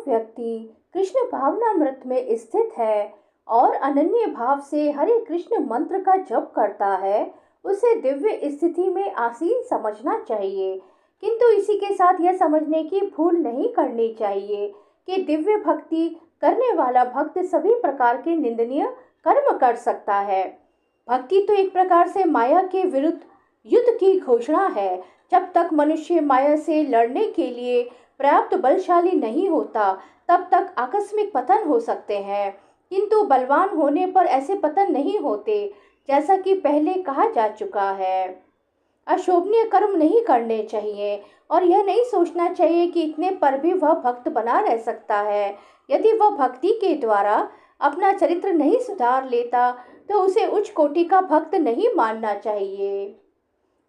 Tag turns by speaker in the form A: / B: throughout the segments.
A: व्यक्ति कृष्ण भावनामृत में स्थित है और अनन्य भाव से हरे कृष्ण मंत्र का जप करता है, उसे दिव्य स्थिति में आसीन समझना चाहिए। किंतु इसी के साथ यह समझने की भूल नहीं करनी चाहिए कि दिव्य भक्ति करने वाला भक्त सभी प्रकार के निंदनीय कर्म कर सकता है। भक्ति तो एक प्रकार से माया के विरुद्ध युद्ध की घोषणा है। जब तक मनुष्य माया से लड़ने के लिए पर्याप्त बलशाली नहीं होता, तब तक आकस्मिक पतन हो सकते हैं, किंतु बलवान होने पर ऐसे पतन नहीं होते। जैसा कि पहले कहा जा चुका है, अशोभनीय कर्म नहीं करने चाहिए और यह नहीं सोचना चाहिए कि इतने पर भी वह भक्त बना रह सकता है। यदि वह भक्ति के द्वारा अपना चरित्र नहीं सुधार लेता तो उसे उच्च कोटि का भक्त नहीं मानना चाहिए।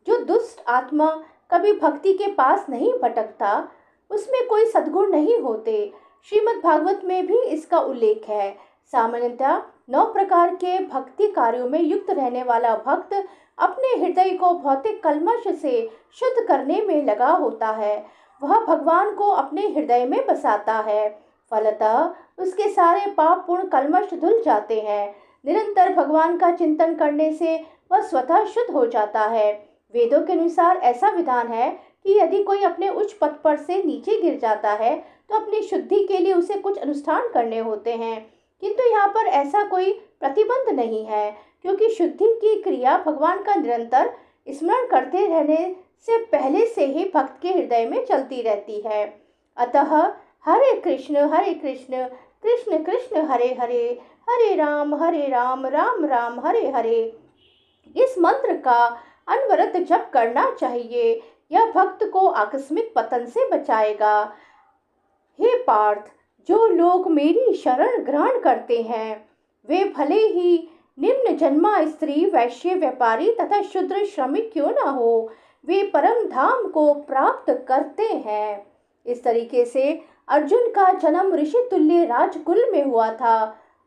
A: जो दुष्ट आत्मा कभी भक्ति के पास नहीं भटकता, उसमें कोई सद्गुण नहीं होते। श्रीमद् भागवत में भी इसका उल्लेख है। सामान्यतः 9 प्रकार के भक्ति कार्यों में युक्त रहने वाला भक्त अपने हृदय को भौतिक कल्मश से शुद्ध करने में लगा होता है। वह भगवान को अपने हृदय में बसाता है। फलतः उसके सारे पाप पूर्ण कल्मश धुल जाते हैं। निरंतर भगवान का चिंतन करने से वह स्वतः शुद्ध हो जाता है। वेदों के अनुसार ऐसा विधान है कि यदि कोई अपने उच्च पद पर से नीचे गिर जाता है तो अपनी शुद्धि के लिए उसे कुछ अनुष्ठान करने होते हैं, किंतु यहाँ पर ऐसा कोई प्रतिबंध नहीं है, क्योंकि शुद्धि की क्रिया भगवान का निरंतर स्मरण करते रहने से पहले से ही भक्त के हृदय में चलती रहती है। अतः हरे कृष्ण कृष्ण कृष्ण हरे हरे, हरे राम राम राम हरे हरे, इस मंत्र का अनवरत जप करना चाहिए। यह भक्त को आकस्मिक पतन से बचाएगा। हे पार्थ, जो लोग मेरी शरण ग्रहण करते हैं वे भले ही निम्न जन्मा स्त्री, वैश्य, व्यापारी तथा शूद्र श्रमिक क्यों न हो, वे परम धाम को प्राप्त करते हैं। इस तरीके से अर्जुन का जन्म ऋषि तुल्य राजकुल में हुआ था।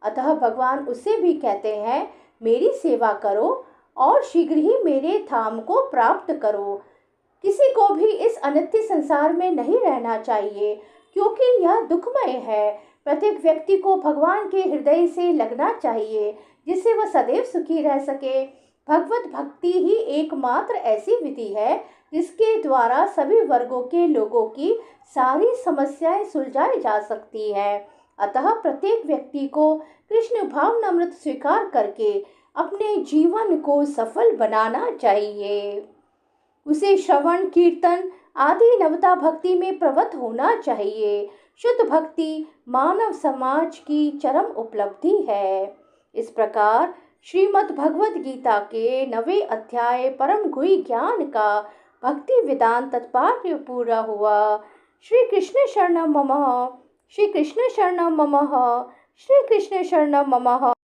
A: अतः भगवान उससे भी कहते हैं, मेरी सेवा करो और शीघ्र ही मेरे धाम को प्राप्त करो। किसी को भी इस अनित्य संसार में नहीं रहना चाहिए, क्योंकि यह दुखमय है। प्रत्येक व्यक्ति को भगवान के हृदय से लगना चाहिए, जिससे वह सदैव सुखी रह सके। भगवत भक्ति ही एकमात्र ऐसी विधि है जिसके द्वारा सभी वर्गों के लोगों की सारी समस्याएं सुलझाई जा सकती हैं। अतः प्रत्येक व्यक्ति को कृष्ण भावनामृत स्वीकार करके अपने जीवन को सफल बनाना चाहिए। उसे श्रवण, कीर्तन आदि नवता भक्ति में प्रवृत्त होना चाहिए। शुद्ध भक्ति मानव समाज की चरम उपलब्धि है। इस प्रकार श्रीमद् भगवद गीता के 9वें अध्याय परम गुह्य ज्ञान का भक्ति वेदांत तात्पर्य पूरा हुआ। श्री कृष्ण शरणम मम, श्री कृष्ण शरणम मम, श्री कृष्ण शरणम मम।